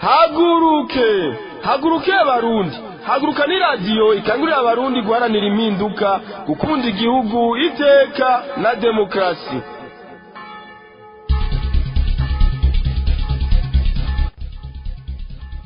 haguruke haguruke abarundi haguruka ni radiyo ikangurira abarundi guharanira impinduka gukunda igihugu iteka na demokarasi.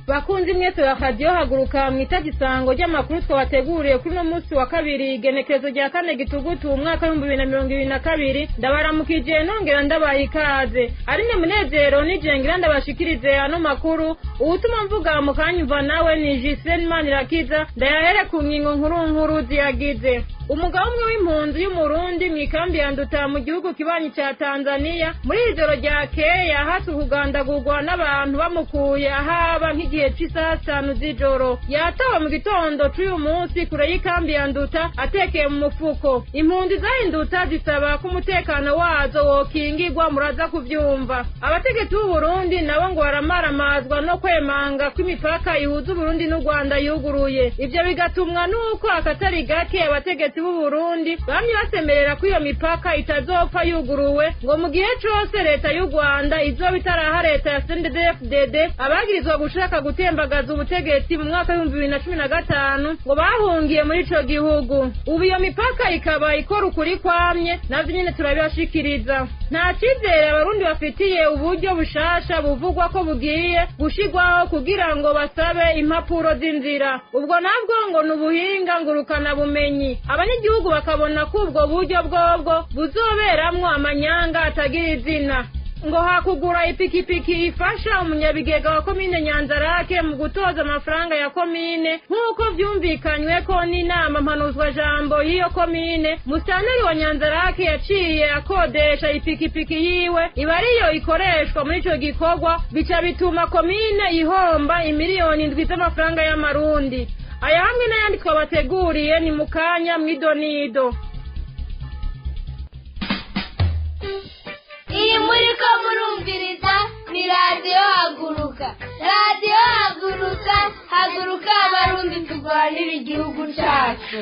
Bakunzi mwese wa radio haguruka mwitaje isango ry'amakuru twabateguriye kuri no munsi wa kabiri igenekerezo rya 4 gitugutu umwaka wa 2022 ndabaramukije nongera ndabaye ikaze ari ne munezero nijengira ndabashikirize ano makuru ubutuma mvuga mu kanyumva nawe ni Giselle Manirakiza ndayahere ku ngingo nkuru ziyagize. Umugabo umwe w'impunzi y'umurundi mwikambi yanduta mu gihugu kibanyi ca Tanzania muri ijoro rya keya hasi kugandagurwa n'abantu bamukuye ahaba nk'igihe c'isaha 5 z'ijoro yatawe mu gitondo c'uyu munsi kure y'ikambi yanduta atekeye mu mufuko. Impunzi zahinduta zisaba ko umutekano wazo wokingirwa muraza kuvyumva. Abategetsi b'u Burundi nabo ngo baramaramazwa no kwemanga kw'imipaka ihuza Burundi n'u Rwanda yuguruye. Ivyo bigatumwa nuko akatari gake abategetsi b'u Burundi bamye basemerera ko iyo mipaka itazopfa yuguruwe ngo mu gihe cyose leta y'u Rwanda izoba itaraha leta ya CNDD-FDD abagirizwa gushaka gutembagaza ubutegetsi mu mwaka wa 2015 ngo bahungiye muri ico gihugu. Ubu iyo mipaka ikaba ikora ukuri kwamye navyo nyene turabashikiriza. Nta cizere abarundi bafitiye uburyo bushasha buvugwa ko bugiye gushigwaho kugira ngo basabe impapuro z'inzira. Ubwo nabwo ngo nubuhinga ngurukana bumenyi. Abanyagihugu bakabona ko ubwo buryo bwobwo buzoberamwo amanyanga atagira izina. Ngo hakugura ipikipiki ifasha umunyabigega wa komine Nyanzarake mu gutoza amafaranga ya komine nk'uko vyumvikanywe ko n'inama mpanuzwa jambo y'iyo komine. Musanteri wa Nyanzarake yaciye akodesha ipikipiki yiwe iba ariyo ikoreshwa muri ico gikorwa bica bituma komine ihomba imiliyoni 7 z'amafaranga y'amarundi. Aya hamwe n'ayandi twabateguriye ni mukanya mwidonido. Iyi muriko murumviriza ni radio haguruka. Radio haguruka, haguruka abarundi turwanira igihugu cyacu.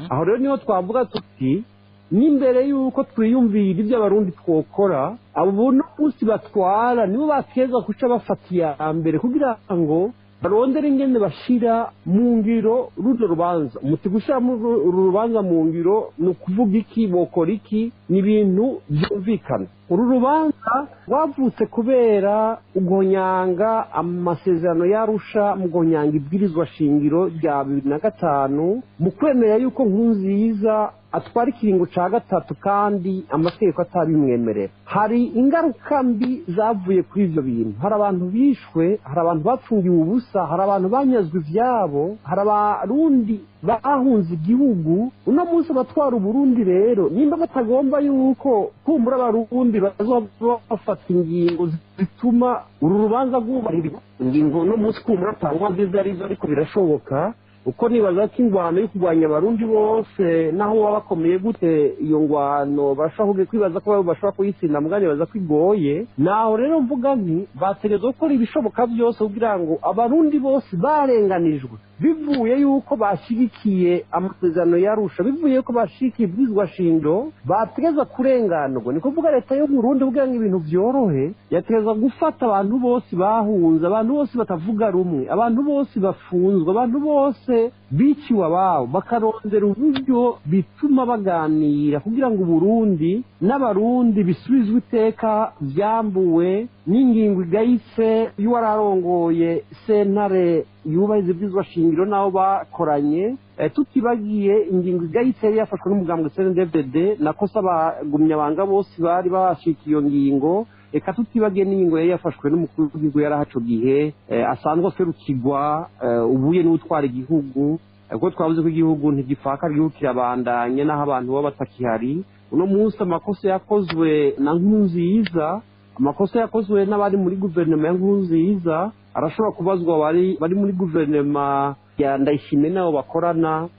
Aho rero niho twavuga tuti n'imbere yuko twiyumvira ibyo abarundi twokora abo n'umunsi batwara nibo bakeza kuca bafatiya mbere kugira ngo barondera ingene bashira mu ngiro runo rubanza. Umuti gushira mu rubanza mu ngiro no kuvuga iki bokora iki ni ibintu byumvikana. Uru rubanza rwavutse kubera ugonyanga amasezerano yarusha mu gonyanga ibwirizwa shingiro rya 2005 mu kwemera yuko Nkurunziza atwara ikiringo ca gatatu kandi amategeko atabimwemerera. Hari ingaruka mbi zavuye kuri ivyo bintu. Hari abantu bishwe, hari abantu bapfungiwe ubusa, hari abantu banyazwe ivyabo, hari abarundi bahunze igihugu. Uno munsi batwara Uburundi rero nimba batagomba yuko kumbura abarundi bazofata ingingo zituma uru rubanza rwubahirizwa, ingingo no munsi kumbura atangwa nziza arizo ariko birashoboka uko nibaza ko ingwano yo kurwanya abarundi bose naho baba bakomeye gute iyo ngwano bashobora kwibaza ko bashobora kuyitsinda mugani baza kwigoye. Naho rero mvuga nti bategerezwa gukora ibishoboka byose kugira ngo abarundi bose barenganijwe bivuye yuko bashigikiye amasezerano yarusha, bivuye yuko bashigikiye ibwirizwa shingiro, bategeza kurenganurwa. Ni kuvuga leta yo Burundi kugira ngo ibintu byorohe yategeza gufata abantu bose bahunze, abantu bose batavuga rumwe, abantu bose bafunzwe, abantu bose biciwe ababo, bakarondera uburyo bituma baganira kugira ngo Burundi n'abarundi bisubizwe iteka byambuwe n'ingingo igayitse y'uwararongoye sentare yubahiriza ibwirizwa shingiro nabo bakoranye. Tutibagiye ingingo igayitse yari yafashwe n'umugambwe CNDD-FDD nakosa abagumyabanga bose bari bashikiye iyo ngingo. Eka tutibagiye n'ingingo yari yafashwe n'umukuru w'igihugu yarahaco gihe asanzwe aserukirwa ubuye n'utwara igihugu. Kuko twavuze ko igihugu ntigipfaka, igihugu kirabandanye n'aho abantu baba batakihari. Uno munsi amakosa yakozwe na Nkurunziza, amakosa yakozwe n'abari muri guverinoma ya Nkurunziza arashobora kubazwa bari muri guverinoma ya Ndayishimiye nabo bakorana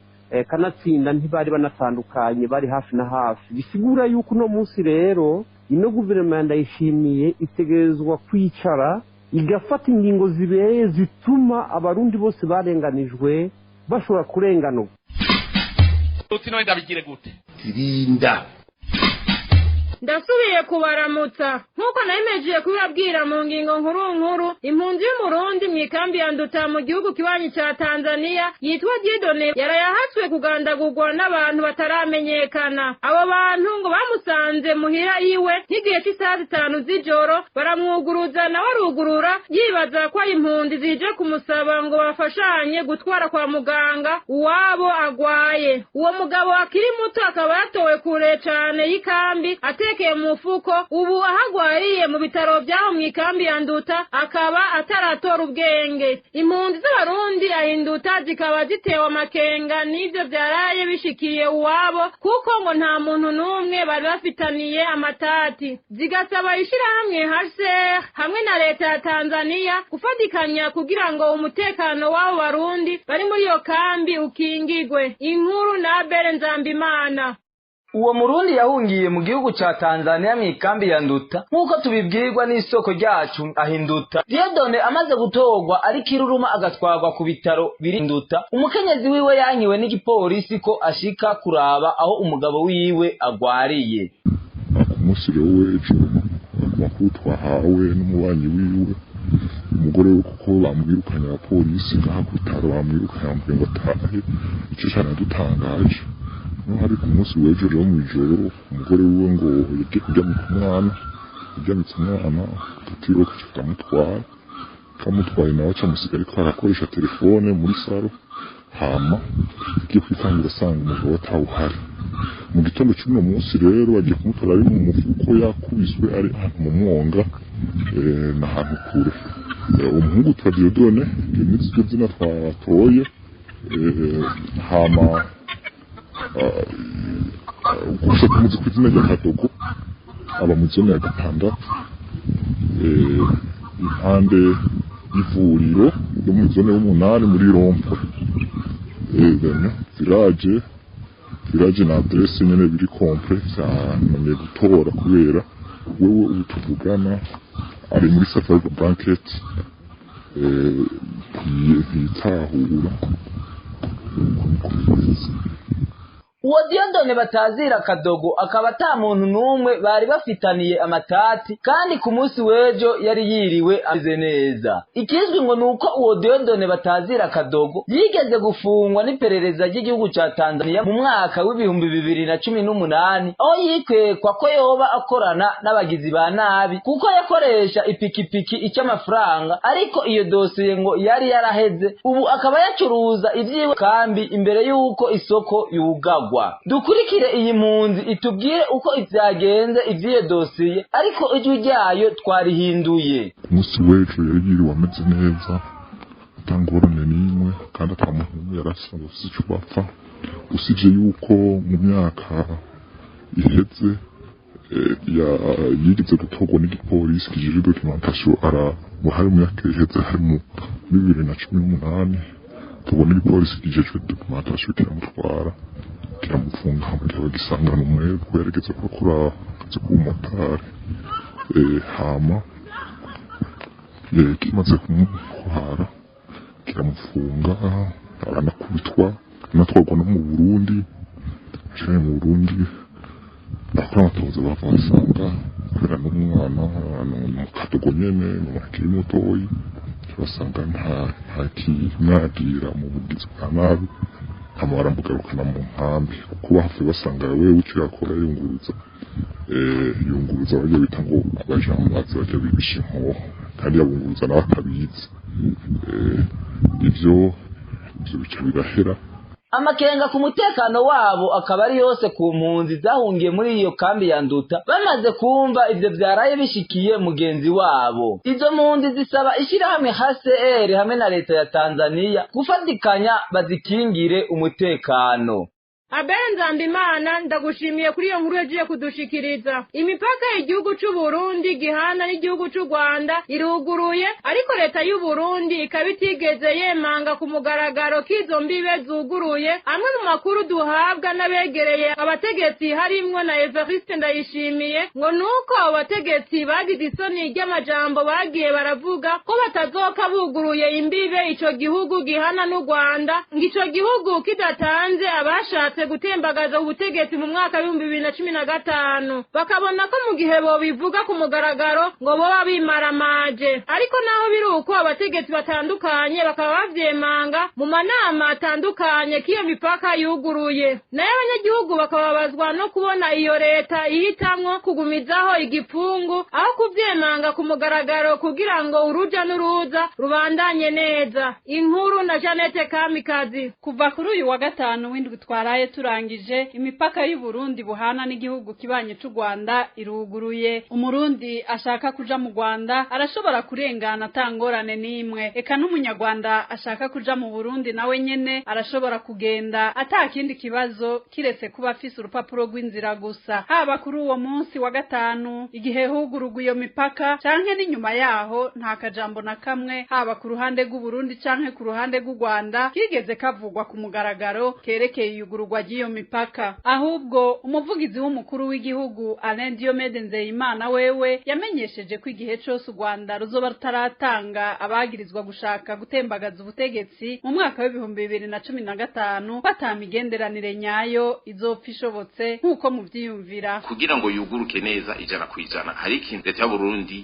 kanatsinda ntibari banatandukanye, bari hafi na hafi. Bisigura yuko uno munsi rero ino guverinoma ya Ndayishimiye itegerezwa kwicara igafata ingingo zibereye zituma abarundi bose barenganijwe bashobora kurenganurwa. Uti no ndabigire gute? Tirinda ndasubiye kubaramutsa nk'uko nabimejeje kubibabwira mu ngingo nkuru impunzi y'umurundi mu ikambi ya Nduta mu gihugu kibanyi ca Tanzania yitwa Dieudonné yarayahatswe kugandagurwa n'abantu bataramenyekana. Abo bantu ngo bamusanze muhira iwe nk'igihe cy'isaha 5 z'ijoro baramwuguruza nawe arugurura yibaza ko ari impunzi zije kumusaba ngo bafashanye gutwara kwa muganga uwabo agwaye. Uwo mugabo akiri muto akaba yatowe kure cane y'ikambi atekeye mu mufuko, ubu ahagwariye mu bitaro byaho mu ikambi ya Nduta akaba ataratora ubwenge. Impunzi z'abarundi ahinduta zikaba zitewe amakenga n'ivyo byaraye bishikiye uwabo kuko ngo nta muntu n'umwe bari bafitaniye amatati, zigasaba ishirahamwe HCR hamwe na leta ya Tanzania gufatikanya kugira ngo umutekano w'abo barundi bari muri iyo kambi ukingigwe. Inkuru na Bere Nzambimana. Uwo murundi yahungiye mu gihugu ca Tanzania mu ikambi ya Nduta nkuko tubibwirwa n'isoko ryacu ahinduta. Dieudonné amaze gutorwa ari kiruruma agatwarwa ku bitaro biri Nduta, umukenyezi wiwe yanyiwe n'igipolisi ko ashika kuraba aho umugabo wiwe agwariye. Umunsi w'ejo amakuru twahawe n'umubanyi wiwe umugore we kuko bamwirukanye abapolisi ngaha ku bitaro bamwirukanye ngo atahe, ico cyane dutangaje. Hari ku munsi w'ejo rero mw'ijoro umugore wiwe ngo yagiye kuryamika umwana, yajyamitse umwana tutiro kamutwaye nawe acamusiga ariko arakoresha telefone muri saro, hama agiye kwitangira asanga umugabo atawuhari. Mu gitondo cy'uno munsi rero bagiye kumutora ari mu mufuko yakubiswe ari ahantu mu mwonga n'ahantu kure. Umuhungu twa Dieudonné n'izyo zina twatoye, hama gusa kumuzi ku izina rya Kadogo aba mu zone ya Gatandatu impande y'ivuriro yo mu zone y'umunani muri Rompo. Village na adresse nyene biri complet cyane gutora kubera wewe utuvugana ari muri Safari Blanket yitahura. Uwo Dieudonné batazira Kadogo akaba ata muntu n'umwe bari bafitaniye amatati, kandi ku munsi w'ejo yari yiriwe ameze neza. Ikizwi ngo nuko uwo Dieudonné batazira Kadogo yigeze gufungwa n'iperereza ry'igihugu ca Tanzania mu mwaka w'ibihumbi 2018 aho yikwekwa ko yoba akorana n'abagizi ba nabi kuko yakoresha ipikipiki icy'amafaranga, ariko iyo dosiye ngo yari yaraheze. Ubu akaba yacuruza ivyiwe kambi imbere y'uko isoko yugagwa. Dukurikire iyi mpunzi itubwire uko ivyagenze ivyiyo dosiye, ariko ijwi ryayo twarihinduye. Umunsi w'ejo yari yiriwe ameze neza atangorane n'imwe, kandi ata muntu n'umwe yarasanzwe afise ico bapfa, usije yuko mu myaka iheze yigeze gutorwa n'igipolisi kijejwe documentation hari mu myaka iheze hari mu 2018 tubona igipolisi kijejwe documentation kiramutwara kiramufunga mu gihe bagisangana umwebwe yarigeze gukora akazi k'umumotari. Hama kimaze kumuhara kiramufunga aranakubitwa anatwarwa no mu Burundi. Aje mu Burundi bakora amatohoza bavasanga kubera n'umwana mu Kadogo nyene mu makiri mutoyi, basanga nta kimwagira mu bugizi bwa nabi, hama baramugarukana mu nkambi kuko bahavuye basanga wewe icyo yakora yunguruza barya bita ngo abajambazi barya bibisha inkoho, kandi yabunguruza nawe atabizi. Ivyo bica birahera. Amakenga ku mutekano wabo akaba ari yose ku mpunzi zahungiye muri iyo kambi ya Nduta bamaze kumva ivyo byaraye bishikiye mugenzi wabo. Izo mpunzi zisaba ishirahamwe HCR hamwe na leta ya Tanzania gufatikanya bazikingire umutekano. Abere Nzambimana ndagushimiye kuri iyo nkuru yagiye kudushikiriza. Imipaka y'igihugu c'u Burundi gihana n'igihugu c'u Rwanda iruguruye, ariko leta y'u Burundi ikabitigeze yemanga ku mugaragaro k'izo mbibe zuguruye. Amwe mu makuru duhabwa n'abegereye abategetsi harimwo na Evariste Ndayishimiye ngo nuko abo bategetsi bagize isoni ry'amajambo bagiye baravuga ko batazoka buguruye imbibe ico gihugu gihana n'u Rwanda, ngo ico gihugu kidatanze abashatse bashatse gutembagaza ubutegetsi mu mwaka w'ibihumbi 2015 bakabona ko mu gihe bo bivuga ku mugaragaro ngo boba bimaramaje ariko naho biri uko abategetsi batandukanye bakaba bavyemanga mu manama atandukanye k'iyo mipaka yuguruye nayo abanyagihugu bakababazwa no kubona iyo leta ihitamwo kugumizaho igipfungu aho kuvyemanga ku mugaragaro kugira ngo uruja n'uruza rubandanye neza. Inkuru na Janete Kamikazi. Kuva kuri uyu wa gatanu w'indwi twaraye turangije imipaka y'u Burundi buhana n'igihugu kibanye c'u Rwanda iruguruye. Umurundi ashaka kuja mu Rwanda arashobora kurengana atangorane n'imwe, eka n'umunyarwanda ashaka kuja mu Burundi nawe nyene arashobora kugenda atakindi kibazo kiretse kuba afise urupapuro rw'inzira gusa. Haba kuri uwo munsi wa gatanu igihe huguruguye iyo mipaka canke n'inyuma yaho nta kajambo na kamwe haba ku ruhande rw'u Burundi canke ku ruhande rw'u Rwanda kigeze kavugwa ku mugaragaro kerekeye iyugururwa ry'iyo mipaka. Ahubwo umuvugizi w'umukuru w'igihugu Alain Diomede Nzeyimana wewe yamenyesheje ko igihe cose u Rwanda ruzoba rutaratanga abagirizwa gushaka gutembagaza ubutegetsi mu mwaka w'ibihumbi 2015 batamigenderanire nyayo izopfa ishobotse nk'uko muvyiyumvira. Kugira ngo yuguruke neza ijana kwijana hari ikintu leta y'u Burundi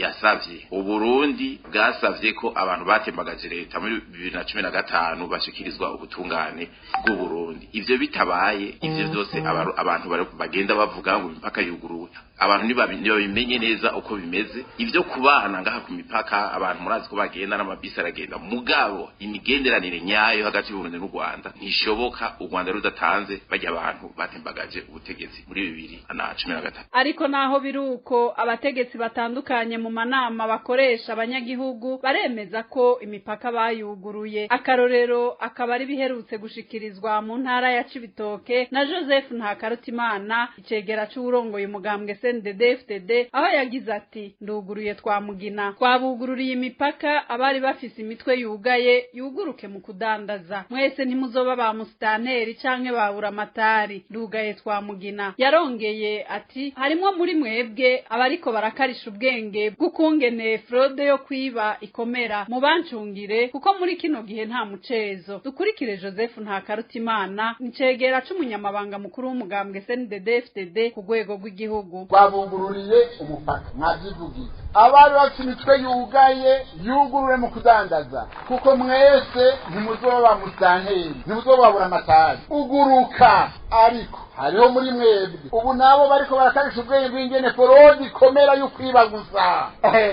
yasavye. U Burundi bwasavye ko abantu batembagaje leta muri 2015 bashikirizwa ubutungane bw'u Burundi. Ivyo bitabaye ivyo byose abantu bagenda bavuga ngo imipaka yuguruwe abantu nibabimenye neza uko bimeze. Ivyo kubana ngaha ku mipaka abantu murazi ko bagenda n'amabisi aragenda mugabo imigenderanire nyayo hagati y'u Burundi n'u Rwanda ntishoboka u Rwanda rudatanze bajya abantu batembagaje ubutegetsi muri 2013. Ariko naho biruko abategetsi batandukanye mu manama bakoresha abanyagihugu baremeza ko imipaka bayuguruye. Akarorero akaba ari biherutse gushikirizwa mu ntara ya Cibitoke na Joseph Ntakarutimana icegera c'urongoye umugambwe CNDD-FDD aho yagize ati nduguruye twamugina twabugururiye imipaka abari bafise imitwe yugaye yuguruke mu kudandaza mwese ntimuzoba ba musitanteri canke babura amatari ndugaye twamugina. Yarongeye ati harimwo muri mwebwe abariko barakarisha ubwenge bw'ukungene fraude yo kwiba ikomera mu bancungire kuko muri kino gihe nta mucezo. Dukurikire Joseph Ntakarutimana nicegera c'umunyamabanga mukuru w'umugambwe CNDD-FDD ku rwego rw'igihugu. Twabugururiye umupaka mwavyivugiye abari bafite imitwe yugaye yugurure mu kudandaza kuko mwese ntimuzoba ba musitanteri ntimuzoba babura amatari uguruka. Ariko hariho muri mwebwe ubu nabo bariko barakarisha ubwenge bw'ingene forodi ikomera y'ukwiba gusa.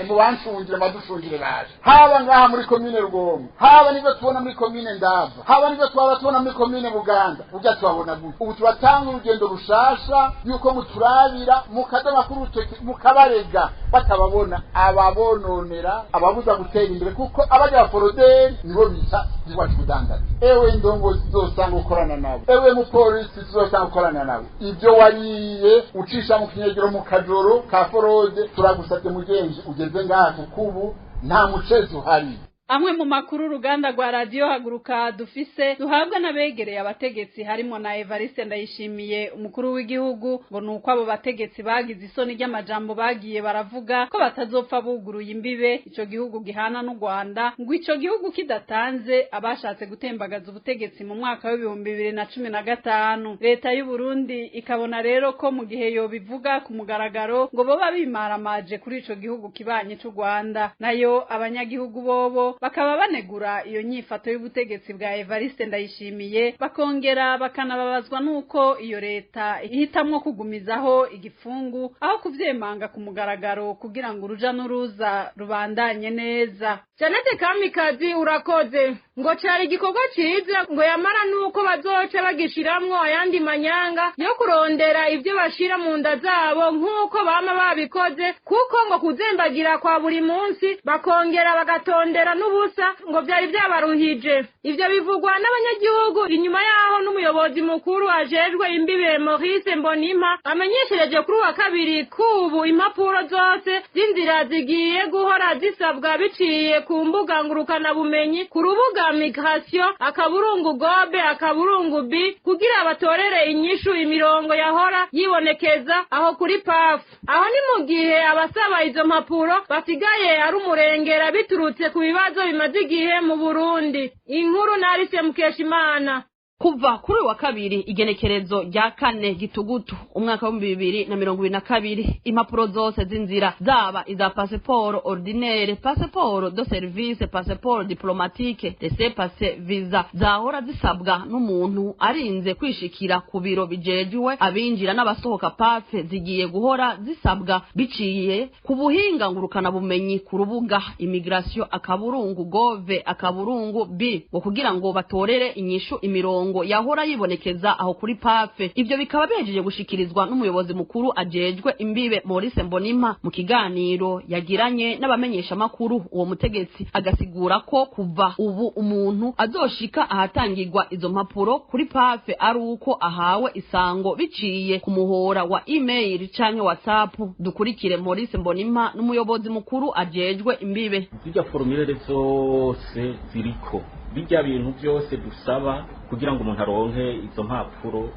Mu bancungire badushungire baje haba ngaha muri komine Rugombo haba nivyo tubona muri komine Ndava haba nivyo tubona muri komine Buganda burya tubabona gute. Ubu tubatanga urugendo rushasha yuko muturabira mukaza makuru mukabarega batababona ababononera ababuza gutera imbere kuko abaja foroderi nibo bita zibwacu kudandaza. Ewe ndongozi zosanga ukorana nabo, ewe mupolisi zosanga ukorana nabo. Ibyo wariye ucisha mu kinyegero mu kajoro ka forode turagusabye mugenzi ugeze ngaha kukubu nta mucezo uhari. Amwe mu makuru uruganda rwa radio haguruka dufise duhabwa n'abegereye abategetsi harimo na Evariste Ndayishimiye umukuru w'igihugu ngo nuko abo bategetsi bagize isoni ry'amajambo bagiye baravuga ko batazopfa buguruye imbibe ico gihugu gihana n'u Rwanda ngo ico gihugu kidatanze abashatse gutembagaza ubutegetsi mu mwaka wa 2015. Leta y'u Burundi ikabona rero ko mu gihe yo bivuga ku mugaragaro ngo boba bimaramaje kuri ico gihugu kibanye c'u Rwanda. Nayo abanyagihugu bobo bakaba banegura iyo nyifato y'ubutegetsi bwa Evariste Ndayishimiye bakongera bakanababazwa nuko iyo leta ihitamwo kugumizaho igifungu aho kuvyemanga ku mugaragaro kugira ngo uruja n'uruza rubandanye neza. Janete Kamikazi urakoze. Ngo cari igikorwa ciza ngo yamara nuko bazoca bagishiramwo ayandi manyanga yo kurondera ivyo bashira mu nda zabo nk'uko bama babikoze kuko ngo kuzembagira kwa buri munsi bakongera bagatondera n'ubusa ngo vyari vyabaruhije. Ivyo bivugwa n'abanyagihugu inyuma yaho n'umuyobozi mukuru ajejwe imbibe Maurice Mbonimpa amenyeshereje kuri wa kabiri kubu impapuro zose z'inzira zigiye guhora zisabwa biciye ku mbuga ngurukana bumenyi ku rubuga migration akaburungu gobe akaburungu bi kugira batorere inyishu imirongo yahora yibonekeza aho kuri PAF. Aho ni mu gihe abasaba izo mpapuro basigaye ari umurengera biturutse ku bibazo bimaze igihe mu Burundi. Inkuru narise Mukeshimana. kuva kuri uyu wa kabiri igenekerezo rya 4 gitugutu umwaka wa 2022 impapuro zose z'inzira zaba iza passeport ordinaire, passeport de service, passeport diplomatique, laissez-passer, visa zahora zisabwa n'umuntu arinze kwishikira ku biro bijejiwe abinjira n'abasohoka pafe zigiye guhora zisabwa biciye ku buhinga ngurukana bumenyi ku rubuga immigration akaburungu gove akaburungu b ngo kugira ngo batorere inyishu imirongo yahora yibonekeza aho kuri pafe. Ivyo bikaba bejeje gushikirizwa n'umuyobozi mukuru ajejwe imbibe Maurice Mbonimpa mu kiganiro yagiranye n'abamenyesha makuru. Uwo mutegetsi agasigura ko kuva ubu umuntu azoshika ahatangirwa izo mpapuro kuri pafe ari uko ahawe isango biciye ku muhora wa email canke WhatsApp. Dukurikire Maurice Mbonimpa n'umuyobozi mukuru ajejwe imbibe. Zijya formulaire zose ziriko bijya bintu byose dusaba kugira ngo umuntu aronke izo mpapuro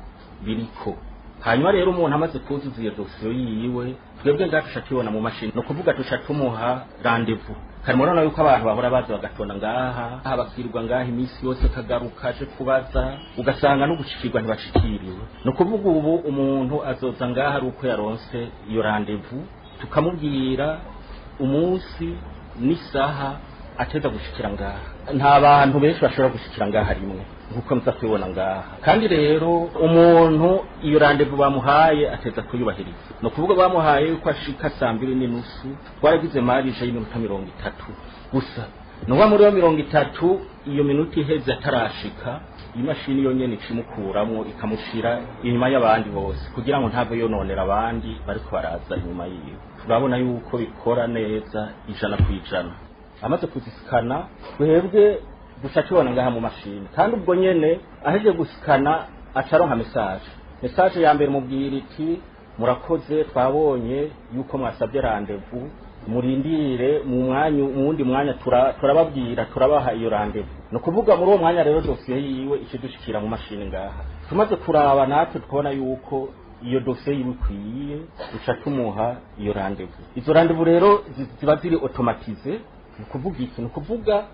biriko. Hanyuma rero umuntu amaze kuzuza iyo dosiyo yiwe twebwe ngatusha tubona mu mashini no kuvuga tusha tumuha rendezvous. Kandi murabona yuko abantu bahora baza bagatonda ngaha bakirwa ngaha iminsi yose kagaruka aje kubaza ugasanga no gushikirwa ntibashikiriwe. No kuvuga ubu umuntu azoza ngaha ari uko yaronse iyo rendezvous tukamubwira umunsi n'isaha ateza gushikira ngaha. Nta bantu benshi bashobora gushikira ngaha rimwe nkuko muza kwibona ngaha. Kandi rero umuntu iyo rendezvous bamuhaye ateza kuyubahiriza. No kuvuga bamuhaye uko ashika 2:30 twaragize marije y'iminota 30 gusa. No muri 30 iyo minota iheze atarashika imashini yonyene ikimukuramo ikamushira inyuma y'abandi bose kugira ngo ntave yononera abandi bariko baraza inyuma yiwe. Turabona yuko bikora neza 100%. Amaze kuzisikana twebwe dushakibona ngaha mu mashini kandi ubwo nyene aheje gusikana acaronka message ya mbere mubwira iti murakoze twabonye yuko mwasabye rendezvous murindire mu wundi mwanya turababwira turabaha iyo rendezvous. No kuvuga muri uwo mwanya rero dosiye yiwe ikidushikira mu mashini ngaha tumaze kuraba natwe twabona yuko iyo dosiye yibikwiye duca tumuha iyo rendezvous. Izo rendezvous rero ziba ziri automatize. Kuvuga iki no kuvuga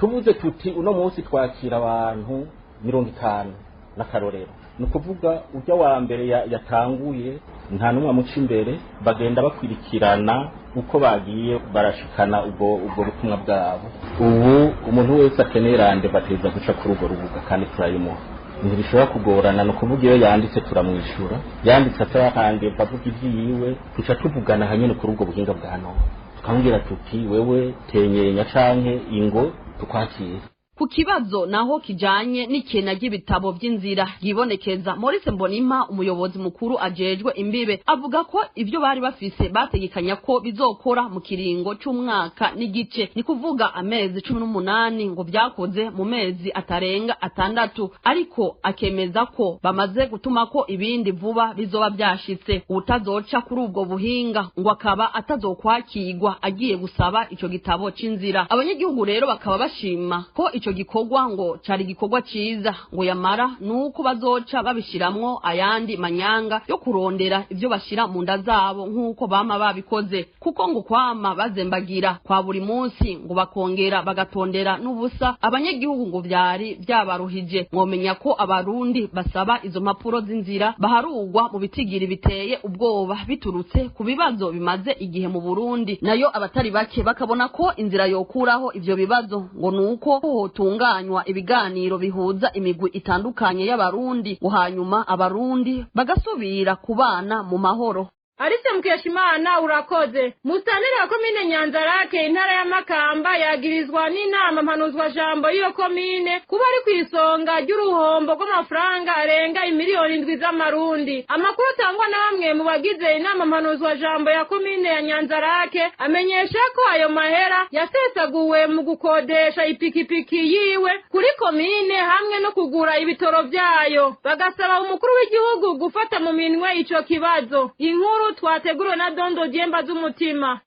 tubuze tuti uno munsi twakira abantu 50 n'akarorero. No kuvuga ujya wa mbere yatanguye nta numwe muca imbere bagenda bakwirikirana uko bagiye barashikana ubwo butumwa bwabo. Ubu umuntu wese akeneye rendezvous bateza guca kuri urwo rubuga kandi turayimuha. Ntibishobora kugorana. No kuvuga iyo yanditse turamwishura yanditse atahande bavuga ivyiwe tuca tuvugana hanyene kuri ubwo buhinga bwa none tukamubwira tuti wewe tenyenya canke ingo tukwakira. Ku kibazo naho kijanye n'ikena ry'ibitabo by'inzira yibonekeza Maurice Mbonimpa umuyobozi mukuru ajejwe imbibe avuga ko ivyo bari bafise bategekanya ko bizokora mu kiringo c'umwaka n'igice ni kuvuga amezi 18 ngo byakoze mu mezi atarenga 6 ariko akemeza ko bamaze gutuma ko ibindi vuba bizoba byashitse utazoca kuri ubwo buhinga ngo akaba atazokwakirwa agiye gusaba ico gitabo c'inzira. Abanyagihugu rero bakaba bashima ko ico gikorwa ngo cari gikorwa ciza ngo yamara nuko bazoca babishiramwo ayandi manyanga yo kurondera ivyo bashira mu nda zabo nkuko bama babikoze kuko ngo kwama bazembagira kwa buri munsi ngo bakongera bagatondera n'ubusa abanyagihugu ngo vyari byabaruhije. Mwomenya ko abarundi basaba izo mpapuro z'inzira baharugwa mu bitigiri biteye ubwoba biturutse ku bibazo bimaze igihe mu Burundi nayo abatari bake bakabona ko inzira yokuraho ivyo bibazo ngo nuko tunganywa ibiganiro bihuza imigwi itandukanye y'abarundi hanyuma abarundi bagasubira kubana mu mahoro. Arise Mukeshimana urakoze. Mustanire wa komine Nyanzarake intara ya Makamba yagirizwa n'inama mpanuzwa jambo iyo komine kuba ari kwisonga ry'uruhombo rw'amafaranga arenga imiliyoni 7 z'amarundi. Amakuru atangwa na bamwe mu bagize inama mpanuzwa jambo ya komine ya Nyanzarake amenyesha ko ayo mahera yasesaguwe mu gukodesha ipikipiki yiwe kuri komine hamwe no kugura ibitoro vyayo. Bagasaba umukuru w'igihugu gufata mu minwe ico kibazo. Inkuru twateguriwe na Dondo Jemba z'umutima.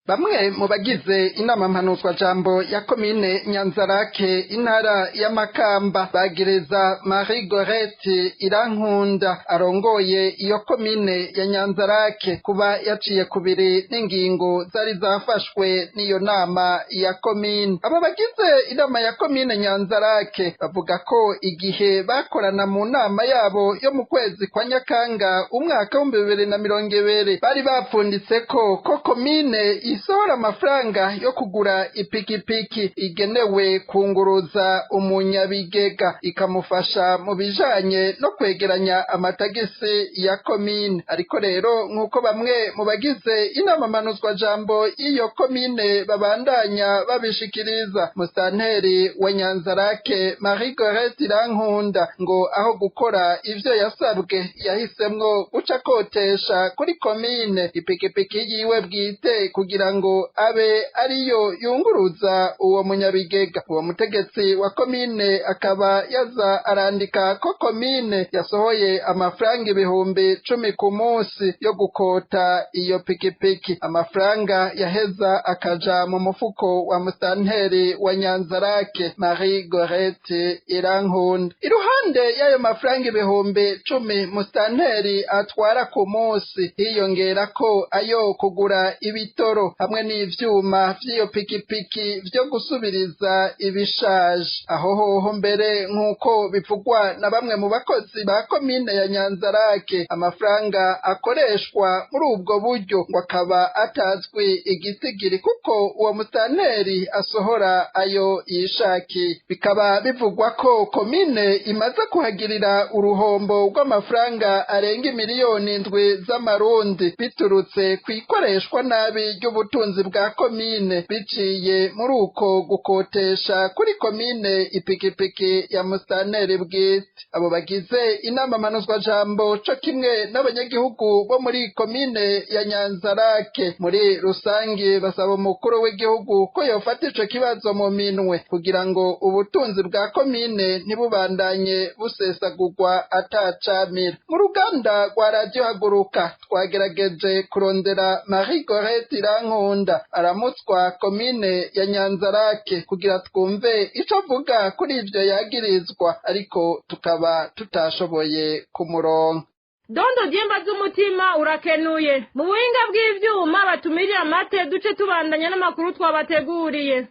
Bamwe mu bagize inama mpanuzwa jambo ya komine Nyanzarake intara ya Makamba bagireza Marie Gorette Irankunda arongoye iyo komine ya Nyanzarake kuba yaciye kubiri n'ingingo zari zafashwe n'iyo nama ya komine. Aba bagize inama ya komine Nyanzarake bavuga ko igihe bakorana mu nama yabo yo mu kwezi kwa Nyakanga umwaka wa 2020 bari bapfunditse ko komine isohora amafaranga yo kugura ipikipiki igenewe kunguruza umunyabigega ikamufasha mu bijanye no kwegeranya amatagisi ya komine. Ariko rero nk'uko bamwe mu bagize inama mpanuzwa jambo y'iyo komine babandanya babishikiriza, musanteri wa Nyanzarake Marie Gorette Irankunda ngo aho gukora ivyo yasabwe yahisemwo guca kotesha kuri komine ipikipiki yiwe bwite kugira ngo abe ariyo yunguruza uwo munyabigega. Uwo mutegetsi wa komine akaba yaza arandika ko komine yasohoye amafaranga 10,000 ku munsi yo gukota iyo pikipiki. Amafaranga yaheza akaja mu mufuko wa musanteri wa Nyanzarake Marie Gorette Irankunda. Iruhande y'ayo mafaranga 10,000 musanteri atwara ku munsi hiyongera ko ayo kugura ibitoro hamwe n'ivyuma vy'iyo pikipiki vyo gusubiriza ibishaje. Aho hoho mbere nk'uko bivugwa na bamwe mu bakozi ba komine ya Nyanzarake, amafaranga akoreshwa muri ubwo buryo ngo akaba atazwi igitigiri kuko uwo musanteri asohora ayo yishaki. Bikaba bivugwa ko komine imaze kuhagirira uruhombo rw'amafaranga arenga 7,000,000 z'amarundi biturutse kwikoreshwa nabi ry'ubutunzi bwa komine biciye muri uko gukotesha kuri komine ipikipiki ya musanteri bwite. Abo bagize inama mpanuzwa jambo co kimwe n'abanyagihugu bo muri komine ya Nyanzarake muri rusangi basaba umukuru w'igihugu ko yofata ico kibazo mu minwe kugira ngo ubutunzi bwa komine ntibubandanye busesagurwa atacamira. Mu ruganda rwa Radio Haguruka twagerageje kurondera Marie Gorette Irankunda aramutswa komine ya Nyanzarake kugira twumve ico avuga kuri ivyo yagirizwa, ariko tukaba tutashoboye kumuronka. Dondo Jemba z'umutima urakenuye. Mu buhinga bw'ivyuma batumirira amate duce tubandanya n'amakuru twabateguriye.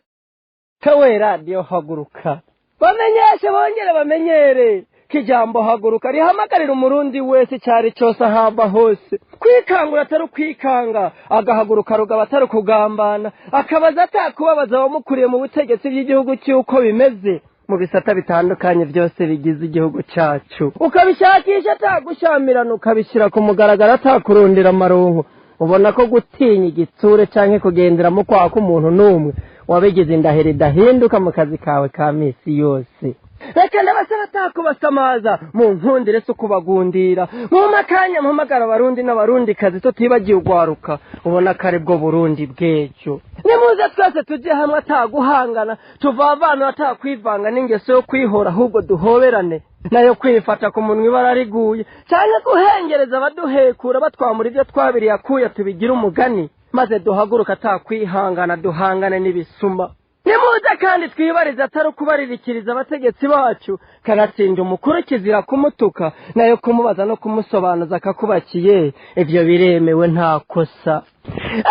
Kawe Radio Haguruka bamenyeshe bongere bamenyere kijambo haguruka rihamagarira umurundi wese cyari cyose ahamba hose kwikangura atari kwikanga, agahaguruka rugaba atari kugambana, akabaza atakubabaza abamukuriye mu butegetsi bw'igihugu cy'uko bimeze mu bisata bitandukanye byose bigize igihugu cyacu, ukabishakisha atagushamirana, ukabishyira ku mugaragaro atakurundira amaronko. Ubona ko gutinya igitsure canke kugenderamo kwako umuntu n'umwe wabigize indahiro idahinduka mu kazi kawe ka misi yose. Reka ndabasaba atakubasamaza mu nkundire so kubagundira mu makanya mpamagara abarundi n'abarundi kazi tutibagiye ugwaruka. Ubona kare bwo Burundi bwejo nimuze twese tujye hamwe ataguhangana, tuvavana atakwivanga n'ingeso yo kwihora, ahubwo duhoberane nayo kwifata ku munwa ibara riguye cyane guhengereza abaduhekura batwamura ibyo twabiri yakuye tubigira umugani, maze duhaguruka atakwihangana duhangane n'ibisuma. Nimuze kandi twibariza atari kubaririkiriza abategetsi bacu, kanatsinda umukuru kizira kumutuka nayo kumubaza no kumusobanuza akakubakiye, ivyo biremewe nta kosa.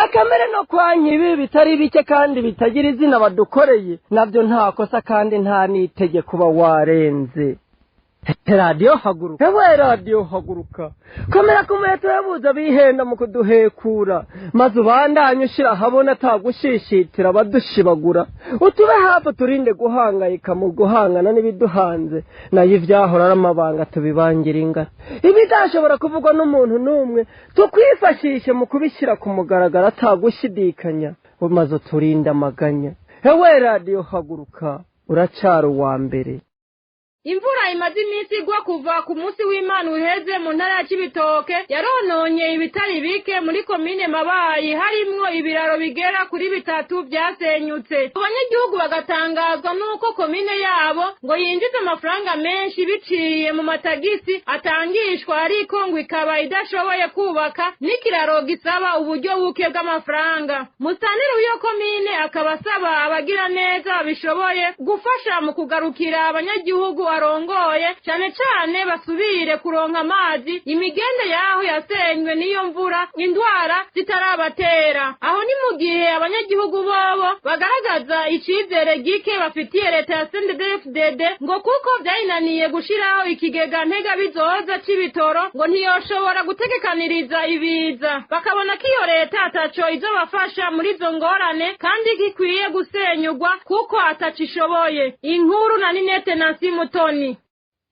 Akamere no kwanyibi bitari bike kandi bitagira izina badukoreye navyo nta kosa kandi nta nitegeko kuba warenze. Radio Haguruka, ewe Radio Haguruka, komera kumuheto yabuza bihenda mu kuduhekura, maze ubandanye ushira habona atagushishitira badushibagura, utube hapo turinde guhangayika mu guhangana n'ibiduhanze, nayo ivyahora n'amabanga tubibangira ingata. Ibidashobora kuvugwa n'umuntu n'umwe tukwifashishe mu kubishyira ku mugaragaro atagushidikanya, maze turinde amaganya. Ewe Radio Haguruka, uracari uwa mbere. imvura imaze iminsi igwa kuva ku munsi w'Imana uheze mu ntara ya Cibitoke yarononye ibitari bike muri komine Mabayi harimwo ibiraro bigera kuri 3 byasenyutse. Abanyagihugu bagatangazwa nuko komine yabo ngo yinjiza amafaranga menshi biciye mu matagisi atangishwa ariko ngo ikaba idashoboye kubaka n'ikiraro gisaba uburyo buke bw'amafaranga. Musanire w'iyo komine akaba asaba abagira neza bishoboye gufasha mu kugarukira abanyagihugu arongoye cyane cyane basubire kuronka amazi imigende yaho yasenywe n'iyo mvura indwara zitarabatera. Aho ni mu gihe abanyagihugu bobo bagaragaza icizere gike bafitiye leta ya CNDD-FDD ngo kuko byayinaniye gushiraho ikigega ntega bizoza c'ibitoro ngo ntiyoshobora gutegekaniriza ibiza, bakabona ko iyo leta ataco izobafasha muri izo ngorane kandi gikwiye gusenyugwa kuko atacishoboye. Inkuru na Ninete Nancy Mutoni.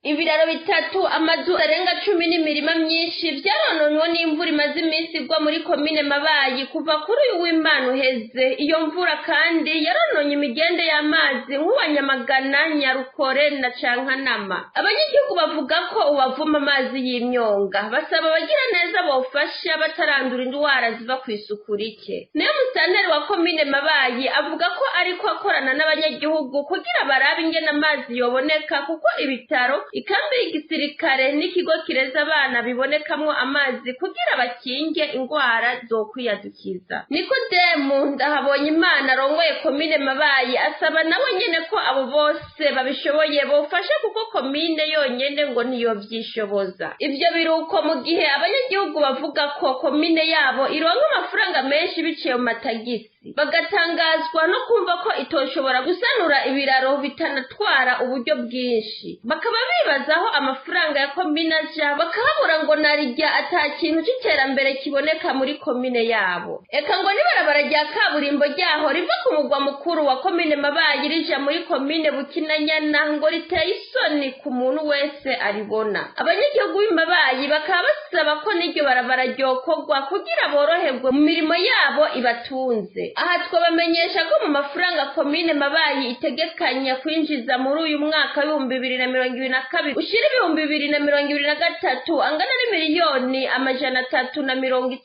Ibiraro bitatu amazu arenga 10 n'imirima myinshi byarononwe n'imvura imaze iminsi igwa muri komine Mabayi kuva kuri uyu w'Imana uheze. Iyo mvura kandi yarononye imigende y'amazi nk'uwa Nyamagana, Nyarukore na Cankanama. Abanyagihugu bavuga ko ubavuma amazi y'imyonga, basaba abagira neza bofasha batarandura indwara ziva ku isuku rike. Nayo musanteri wa komine Mabayi avuga ko ariko akorana n'abanyagihugu kugira barabe ingene amazi yoboneka kuko ibitaro ikambi y'igisirikare n'ikigo kireza abana bibonekamwo amazi kugira bakinge ingwara zo kwiyadukiza. Nikodemu Ndahabonye Imana arongoye komine Mabayi asaba nabo nyene ko abo bose babishoboye bofasha kuko komine yonyene ngo niyo vyishoboza. Ivyo biruko mu gihe abanyagihugu bavuga ko komine yabo ironka amafaranga menshi biciye mu matagisi, bagatangazwa no kumva ko itoshobora gusanura ibiraro bitanatwara uburyo bwinshi. Bakaba bibazaho amafaranga ya komine aja, bakahabura ngo narijya ata kintu c'iterambere kiboneka muri komine yabo. Eka ngo nibarabara rya kaburimbo ryaho riva ku mugwa mukuru wa komine Mabayi rija muri komine Bukinanyana ngo riteye isoni ku muntu wese aribona. Abanyagihugu b'Mabayi bakaba basaba ko n'iryo barabara ryokorwa kugira boroherwe mu mirimo yabo ibatunze. Aha twabamenyesha ko mu mafaranga komine Mabayi itegekanya kwinjiza muri uyu mwaka w'ibihumbi 2022 ushira ibihumbi 2023 angana n'imiliyoni 396 ibihumbi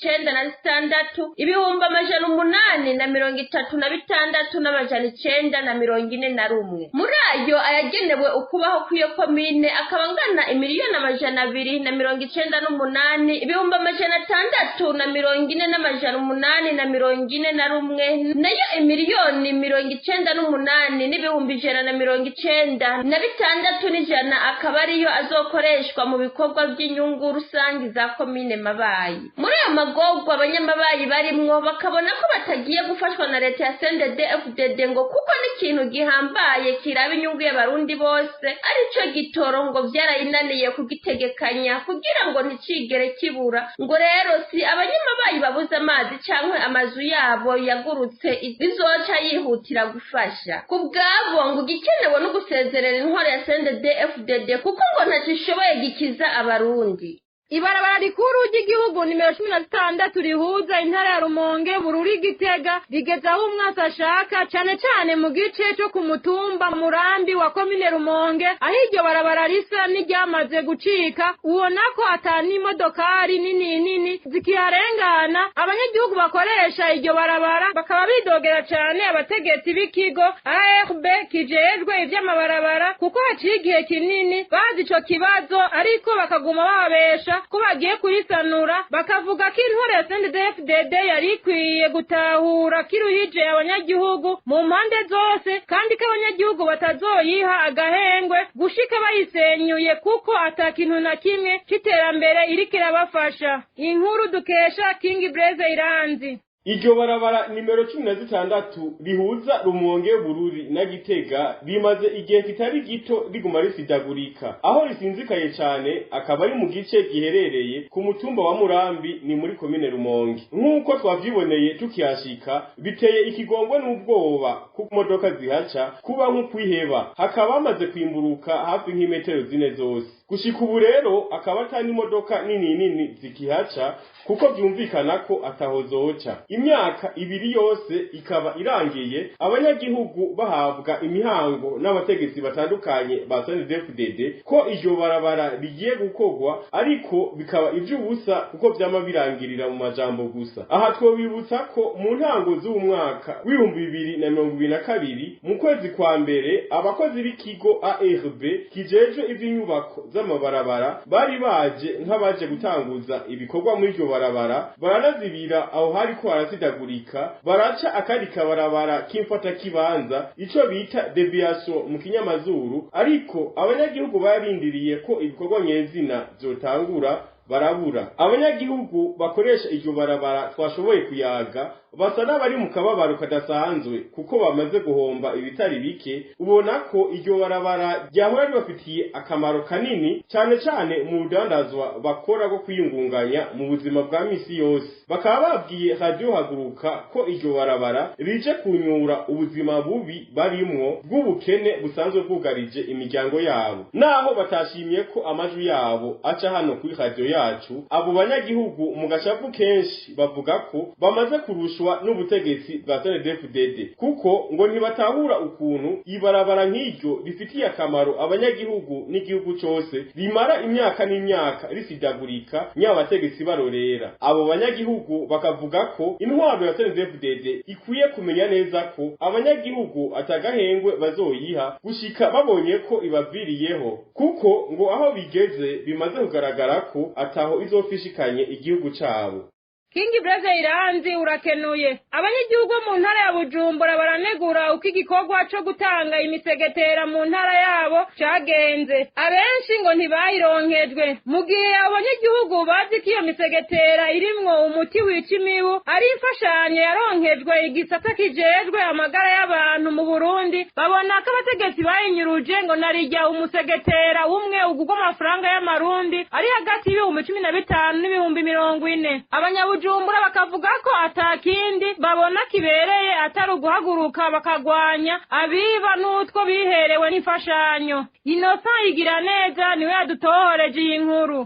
836,941. Muri ayo ayagenewe ukubaho kw'iyo komine akaba angana imiliyoni 298 ibihumbi 648,841 nayo imiliyoni 98 n'ibihumbi 196 akaba ariyo azokoreshwa mu bikorwa by'inyungu rusangi za komine Mabayi. Muri ayo magorwa abanyamabayi barimwo bakabona ko batagiye gufashwa na leta ya CNDD-FDD ngo kuko n'ikintu gihambaye kiraba inyungu y'abarundi bose arico gitoro ngo vyarayinaniye kugitegekanya kugira ngo nticigere kibura. Ngo rero si abanyamabayi babuze amazi cankwe amazu yabo yagurutse bizoca yihutira gufasha. Kubwabo ngo gikenewe no gusezerera intwaro ya CNDD-FDD kuko ngo ntacishoboye gikiza abarundi. Ibarabara rikuru ry'igihugu nimero 16 rihuza intara ya Rumonge, Bururi, Gitega rigeza aho umwaka ashaka cyane mu gice cyo ku mutumba Murambi wa komine Rumonge, aho iryo barabara risa n'iryamaze gucika ubona ko atani imodokari nini zikiharengana. Abanyagihugu bakoresha iryo barabara bakaba bidogera cyane abategetsi b'ikigo ARB kijejwe ivy'amabarabara kuko haciye igihe kinini bazi ico kibazo ariko bakaguma babesha ko bagiye kurisanura. Bakavuga ko intwaro ya CNDD-FDD yari ikwiye gutahura kiruhije abanyagihugu mu mpande zose kandi ko abanyagihugu batazoyiha agahengwe gushika bayisenyuye kuko atakintu na kimwe c'iterambere iriko irabafasha. Inkuru dukesha King Blaze Iranzi. Iryo barabara nimero 16 rihuza Rumonge, Bururi na Gitega rimaze igihe kitari gito riguma risidagurika, aho risinzikaye cyane akaba ari mu gice giherereye ku mutumba wa Murambi ni muri komine Rumonge. Nk'uko twavyiboneye tukiyashika biteye ikigongwe n'ubwoba kuko modoka zihaca kuba nk'ukwiheba, hakaba hamaze kwimburuka hafi nk'imetero 4 zose. gushika ubu rero akaba atari imodoka nini zikihaca kuko byumvikana ko ataho zoca. Imyaka ibiri yose ikaba irangiye abanyagihugu bahabwa imihango n'abategetsi batandukanye ba CNDD-FDD ko iryo barabara rigiye gukorwa, ariko bikaba ivy'ubusa kuko vyama birangirira mu majambo gusa. Aha twobibutsa ko mu ntango z'umwaka w'2022 mu kwezi kwa mbere abakozi b'ikigo ARB kijejwe ivy'inyubako z'amabarabara bari baje nk'abaje gutanguza ibikorwa muri iryo barabara, baranazibira aho hariko harasidagurika, baraca akari kabarabara k'imfata kibanza ico bita deviation mu kinyamazuru, ariko abanyagihugu barindiriye ko ibikorwa nyezina vyotangura barabura. Abanyagihugu bakoresha iryo barabara twashoboye kuyaga basa n'abari mu kababaro kadasanzwe kuko bamaze guhomba ibitari bike. Ubona ko iryo barabara ryahora ribafitiye akamaro kanini cyane mu rudandazwa bakora rwo kwiyungunganya mu buzima bwa misi yose. Bakaba babwiye Radio Haguruka ko iryo barabara rije kunyura ubuzima bubi barimwo bw'ubukene busanzwe bwugarije imiryango yabo. Naho batashimye ko amajwi yabo aca hano kuri radio yacu, abo banyagihugu mu gashavu kenshi bavuga ko bamaze kurushwa n'ubutegetsi bwa CNDD-FDD kuko ngo ntibatahura ukuntu ibarabara nk'iryo rifitiye akamaro abanyagihugu n'igihugu cyose rimara imyaka n'imyaka risidagurika nyabategetsi barorera. Abo banyagihugu bakavuga ko intwaro ya CNDD-FDD ikwiye kumenya neza ko abanyagihugu atagahengwe bazoyiha gushika babonye ko ibaviriyeho, kuko ngo aho bigeze bimaze kugaragara ko ataho izofishikanye igihugu cabo. Kingi Blaze Iranzi urakenuye. Abanyagihugu mu ntara ya Bujumbura baranegura uko igikorwa cyo gutanga imisegetera mu ntara yabo cagenze. Abenshi ngo ntibayironkejwe. Mu gihe abanyagihugu bazi ko iyo misegetera irimwo umuti wica imibu ari imfashanyo yaronkejwe igisata kijejwe amagara y'abantu mu Burundi, babona ko abategetsi bayinyuruje ngo narijya umusegetera umwe ugugwa amafaranga y'amarundi ari hagati y'ibihumbi 15 n'ibihumbi 40. Bujumbura bakavuga ko atakindi babona kibereye atari uguhaguruka bakagwanya abiba n'utwo biherewe n'imfashanyo. Innocent Igiraneza niwe yadutohoreje iyi nkuru.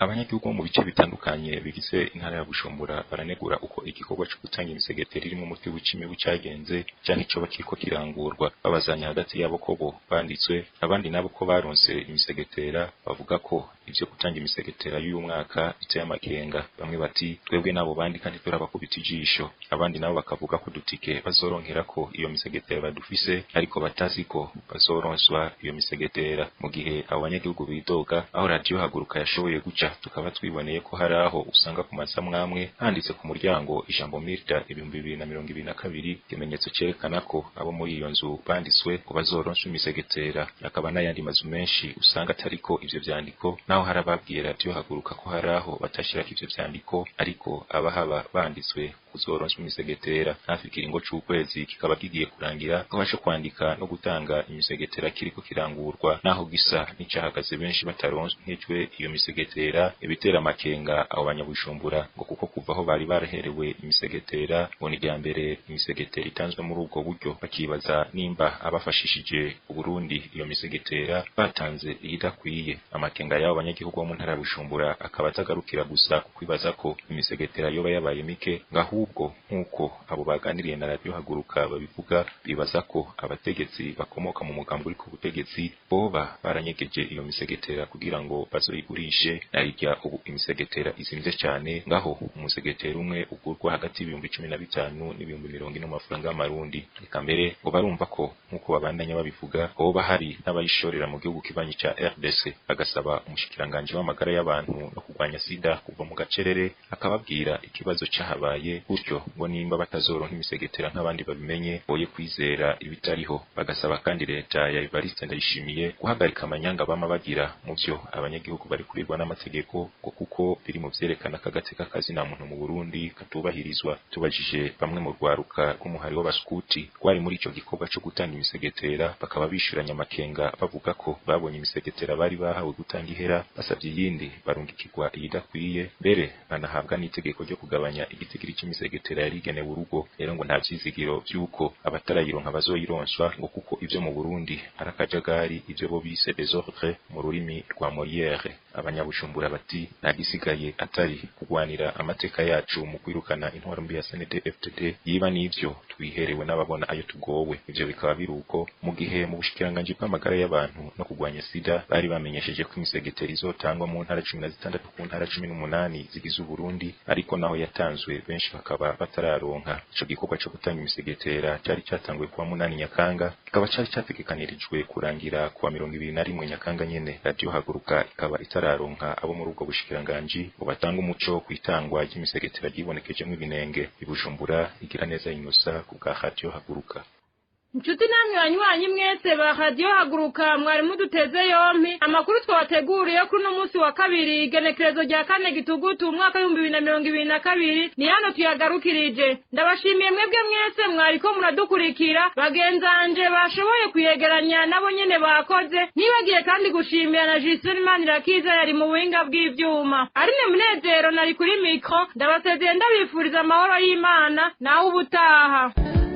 Abanyagihugu mu bice bitandukanye bigize intara ya Bujumbura baranegura uko igikorwa cyo gutanga imisegeteri irimo umuti w'icimibu cyagenze cyane cyo bakiko kirangurwa, babazanya hagati yabo ko bo banditswe, abandi nabo ko baronse imisegetera bavuga ko ivyo gutanga imisegetera y'uyu mwaka biteye amakenga. Bamwe bati twebwe nabo bandi kandi turabakubita ijisho, abandi nabo bakavuga ko dutike bazoronkera ko iyo misegetera badufise ariko batazi ko bazoronswa iyo misegetera. Mu gihe abo banyagihugu bidoga, aho Radio Haguruka yashoboye guca tukaba twiboneye ko hari aho usanga ku masamwamwe handitse ku muryango ijambo Mirda 2022, ikimenyetso cyerekana ko abo muri iyo nzu banditswe ko bazoronswa imisegetera. Akaba n'ayandi mazu menshi usanga atariko ivyo vyandiko, naho harababwiye Radio Haguruka ko hari aho batashirako ivyo vyandiko ariko abahaba banditswe kuzoronswa imisegetera. Hafi ikiringo c'ukwezi kikaba kigiye kurangira ko basho kwandika no gutanga imisegetera kiriko kirangurwa, naho gisa n'icahagaze benshi bataronswe iyo misegetera. Ibitera amakenga abo banyabujumbura ngo kuko kuva aho bari baraherewe imisegetera ngo ni mbere imisegetera itanzwe muri ubwo buryo, bakibaza nimba abafashishije Burundi iyo misegetera batanze idakwiye. Amakenga y'abo banyagihugu bo mu ntara ya Bujumbura akaba atagarukira gusa kwibaza ko imisegetera yoba yabaye mike, ngahubwo nkuko abo baganiriye na Radio Haguruka babivuga, bibaza ko abategetsi bakomoka mu mugambo uri ku butegetsi boba baranyegeje iyo misegetera kugira ngo bazoyigurishe. Narijya ubu imisegetera izimvye cyane, ngaho umusegetera umwe ugurwa hagati y'ibihumbi 15 n'ibihumbi 40 n'amafaranga y'amarundi. Eka mbere ngo barumva ko nkuko babandanya babivuga hoba hari n'abayishorera mu gihugu kibanyi ca RDC, bagasaba umushikiranganje w'amagara y'abantu no kurwanya sida kuva mu gacerere akababwira ikibazo cyahabaye, gutyo ngo nimba batazoronka imisegetera nk'abandi babimenye boye kwizera ibitariho. Bagasaba kandi leta ya Evariste Ndayishimiye guhagarika amanyanga bama bagira mu byo abanyagihugu bari kurirwa n'amategeko, ngo kuko biri mu vyerekana kagateka kazi na muntu mu Burundi katubahirizwa. Tubajije bamwe mu rwaruka rw'umuhari w'abaskuti rwari muri ico gikorwa cyo gutanga imisegetera, bakaba bishuranya amakenga bavuga ko babonye imisegetera bari bahawe gutanga ihera, basabye yindi barungikirwa iyidakwiye, mbere banahabwa n'itegeko ryo kugabanya igitigiri cy'imisegetera imisegetera yarigenewe urugo rero ngo nta vyizigiro vy'uko abatarayironka bazoyironswa ngo kuko ivyo mu Burundi ari akajagari ivyo bo bise désordre mu rurimi rwa Molière. Abanyabujumbura bati nta gisigaye atari kugwanira amateka yacu mu kwirukana intwaro mbi ya CNDD-FDD yiba n'ivyo twiherewe n'ababona ayo tugowe. Ivyo bikaba biruko mu gihe mu bushikiranganje bw'amagara y'abantu no kugwanya sida bari bamenyesheje ko imisegetera izotangwa mu ntara 16 ku ntara 18 zigize Burundi, ariko naho yatanzwe benshi bakaba batararonka. Ico gikorwa cyo gutanga imisegetera cyari cyatanguye kuwa 8 Nyakanga, kikaba cyari cyategekanirijwe kurangira kuwa 21 Nyakanga nyene. Radio Haguruka ikaba itararonka abo muri ubwo bushikiranganje ngo batanga umuco kwitangwa ry'imisegetera ryibonekejemo ibinenge. Ibujumbura igira neza inosa ku bwa Radio Haguruka. Nshuti namwe banywanyi mwese ba Radio Haguruka mwari muduteze yompi amakuru twabateguriye kuri no munsi wa kabiri igenekerezo rya 4 Gitugutu umwaka 2022 ni hano tuyagarukirije. Ndabashimiye mwebwe mwese mwariko muradukurikira, bagenzanje bashoboye kuyegeranya nabo nyene bakoze. Nibagiye kandi gushimira na Justin Manirakiza yari mu buhinga bw'ivyuma. Arine Munezero nari kuri micro, ndabasezeye ndabifuriza amahoro y'Imana naho ubutaha.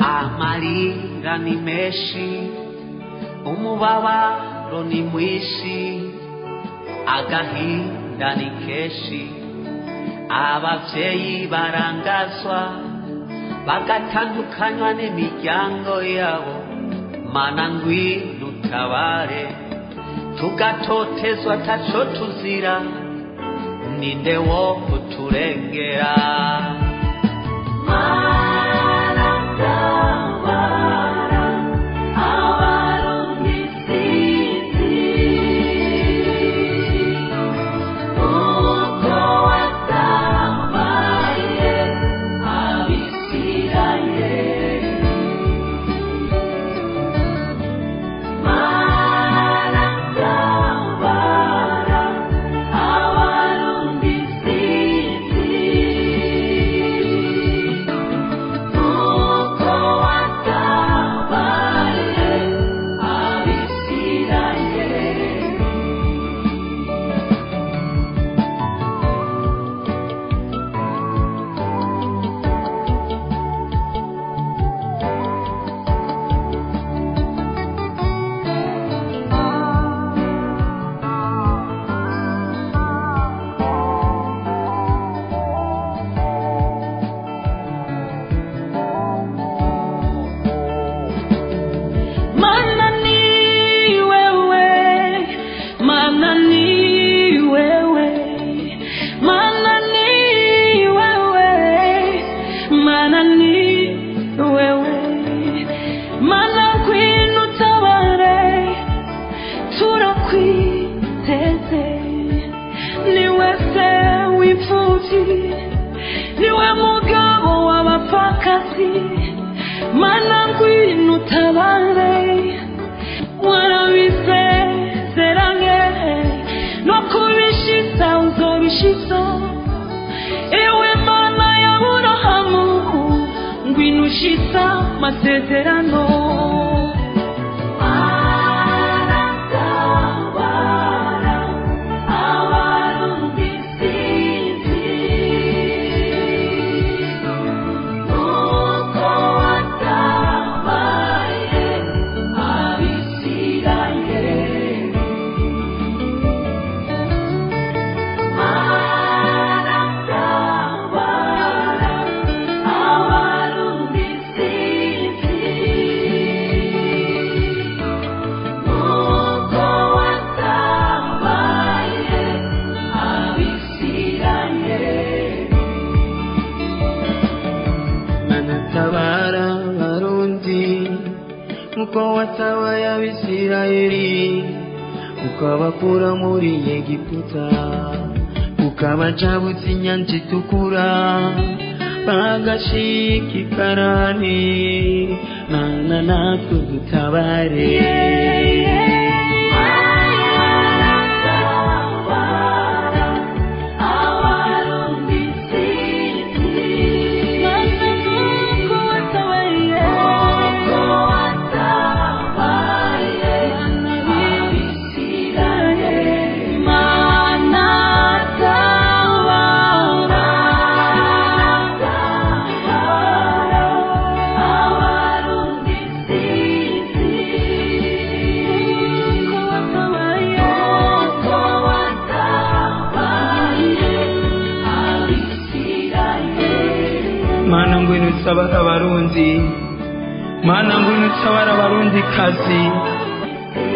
Amarira ni menshi, umubabaro ni mwinshi, agahinda ni kenshi, abavyeyi barangazwa bagatandukanywa n'imiryango yabo. Mana ngwino utabare, tugatotezwa taco tuzira, ninde wo kuturengera? ukabakura muri Egiputa ukabacabutsa inyanja itukura bagashika i Karani. Mana natwe dutabare, ngwino utabara abarundi, mana ngwino utabara abarundi kazi.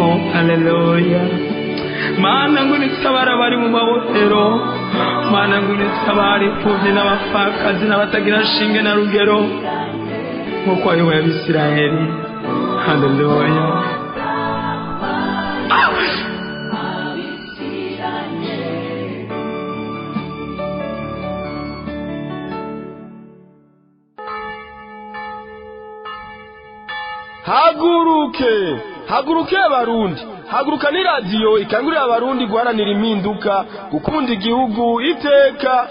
Oh haleluya, mana ngwino utabara abari mu mabohero, mana ngwino utabara imfuvyi n'abapfakazi n'abatagira shinge na rugero nk'uko wayoboye abisirayeli. Haleluya. Haguruke abarundi, haguruka ni radio ikangurira abarundi guharanira impinduka, gukunda igihugu iteka